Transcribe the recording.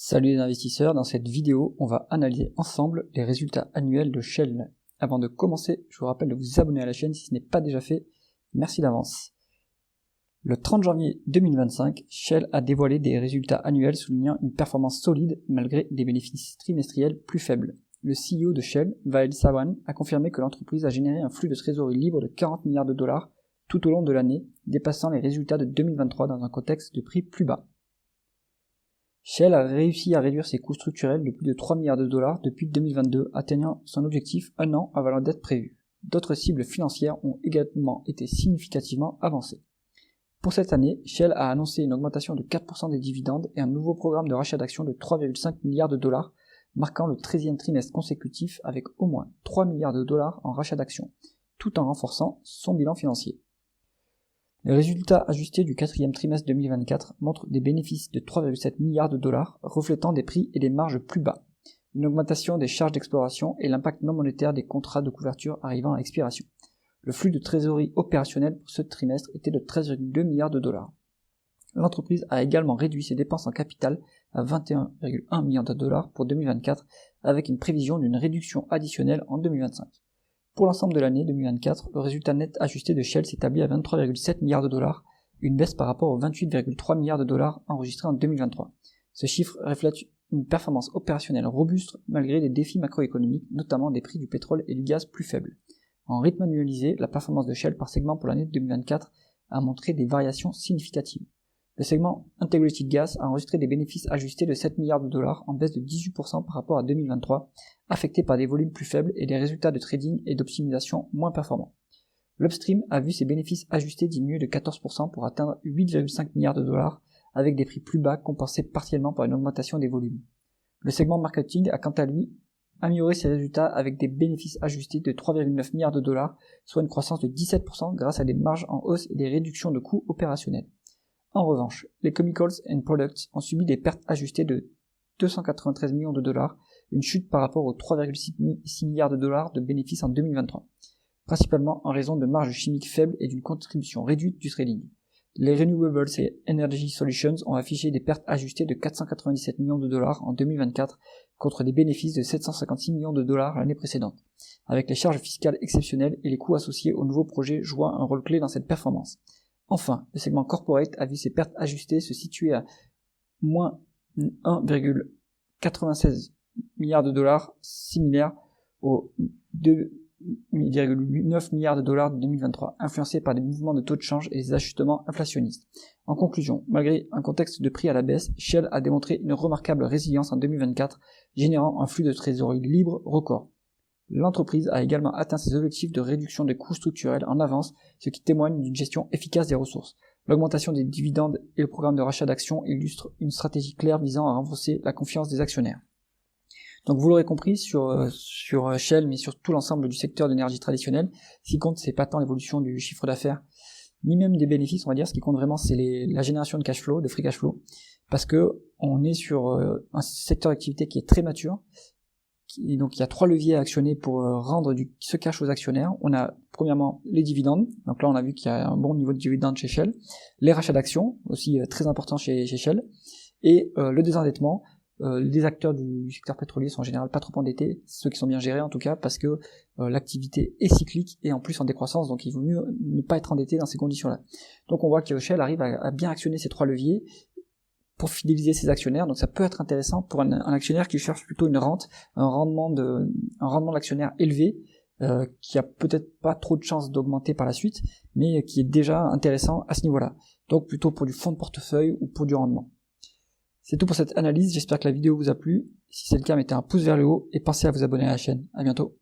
Salut les investisseurs, dans cette vidéo, on va analyser ensemble les résultats annuels de Shell. Avant de commencer, je vous rappelle de vous abonner à la chaîne si ce n'est pas déjà fait. Merci d'avance. Le 30 janvier 2025, Shell a dévoilé des résultats annuels soulignant une performance solide malgré des bénéfices trimestriels plus faibles. Le CEO de Shell, Wael Sawan, a confirmé que l'entreprise a généré un flux de trésorerie libre de 40 milliards de dollars tout au long de l'année, dépassant les résultats de 2023 dans un contexte de prix plus bas. Shell a réussi à réduire ses coûts structurels de plus de 3 milliards de dollars depuis 2022, atteignant son objectif un an avant la date prévue. D'autres cibles financières ont également été significativement avancées. Pour cette année, Shell a annoncé une augmentation de 4% des dividendes et un nouveau programme de rachat d'actions de 3,5 milliards de dollars, marquant le 13e trimestre consécutif avec au moins 3 milliards de dollars en rachat d'actions, tout en renforçant son bilan financier. Les résultats ajustés du 4e trimestre 2024 montrent des bénéfices de 3,7 milliards de dollars, reflétant des prix et des marges plus bas, une augmentation des charges d'exploration et l'impact non monétaire des contrats de couverture arrivant à expiration. Le flux de trésorerie opérationnelle pour ce trimestre était de 13,2 milliards de dollars. L'entreprise a également réduit ses dépenses en capital à 21,1 milliards de dollars pour 2024, avec une prévision d'une réduction additionnelle en 2025. Pour l'ensemble de l'année 2024, le résultat net ajusté de Shell s'établit à 23,7 milliards de dollars, une baisse par rapport aux 28,3 milliards de dollars enregistrés en 2023. Ce chiffre reflète une performance opérationnelle robuste malgré les défis macroéconomiques, notamment des prix du pétrole et du gaz plus faibles. En rythme annualisé, la performance de Shell par segment pour l'année 2024 a montré des variations significatives. Le segment Integrated Gas a enregistré des bénéfices ajustés de 7 milliards de dollars en baisse de 18% par rapport à 2023, affecté par des volumes plus faibles et des résultats de trading et d'optimisation moins performants. L'Upstream a vu ses bénéfices ajustés diminuer de 14% pour atteindre 8,5 milliards de dollars, avec des prix plus bas compensés partiellement par une augmentation des volumes. Le segment Marketing a quant à lui amélioré ses résultats avec des bénéfices ajustés de 3,9 milliards de dollars, soit une croissance de 17% grâce à des marges en hausse et des réductions de coûts opérationnels. En revanche, les Chemicals and Products ont subi des pertes ajustées de 293 millions de dollars, une chute par rapport aux 3,6 milliards de dollars de bénéfices en 2023, principalement en raison de marges chimiques faibles et d'une contribution réduite du trading. Les Renewables et Energy Solutions ont affiché des pertes ajustées de 497 millions de dollars en 2024 contre des bénéfices de 756 millions de dollars l'année précédente, avec les charges fiscales exceptionnelles et les coûts associés aux nouveaux projets jouant un rôle clé dans cette performance. Enfin, le segment Corporate a vu ses pertes ajustées se situer à moins 1,96 milliards de dollars, similaire aux 2,9 milliards de dollars de 2023, influencés par des mouvements de taux de change et des ajustements inflationnistes. En conclusion, malgré un contexte de prix à la baisse, Shell a démontré une remarquable résilience en 2024, générant un flux de trésorerie libre record. L'entreprise a également atteint ses objectifs de réduction des coûts structurels en avance, ce qui témoigne d'une gestion efficace des ressources. L'augmentation des dividendes et le programme de rachat d'actions illustrent une stratégie claire visant à renforcer la confiance des actionnaires. Donc vous l'aurez compris, sur Shell, mais sur tout l'ensemble du secteur de l'énergie traditionnelle, ce qui compte, c'est pas tant l'évolution du chiffre d'affaires, ni même des bénéfices, on va dire. Ce qui compte vraiment, c'est la génération de cash flow, de free cash flow, parce que on est sur un secteur d'activité qui est très mature. Et donc il y a 3 leviers à actionner pour rendre ce cash aux actionnaires. On a premièrement les dividendes, donc là on a vu qu'il y a un bon niveau de dividendes chez Shell, les rachats d'actions, aussi très important chez Shell, et le désendettement. Les acteurs du secteur pétrolier sont en général pas trop endettés, ceux qui sont bien gérés en tout cas, parce que l'activité est cyclique et en plus en décroissance, donc il vaut mieux ne pas être endetté dans ces conditions-là. Donc on voit que Shell arrive à bien actionner ces 3 leviers pour fidéliser ses actionnaires, donc ça peut être intéressant pour un actionnaire qui cherche plutôt une rente, un rendement de l'actionnaire élevé, qui a peut-être pas trop de chances d'augmenter par la suite, mais qui est déjà intéressant à ce niveau-là. Donc plutôt pour du fonds de portefeuille ou pour du rendement. C'est tout pour cette analyse, j'espère que la vidéo vous a plu. Si c'est le cas, mettez un pouce vers le haut et pensez à vous abonner à la chaîne. À bientôt.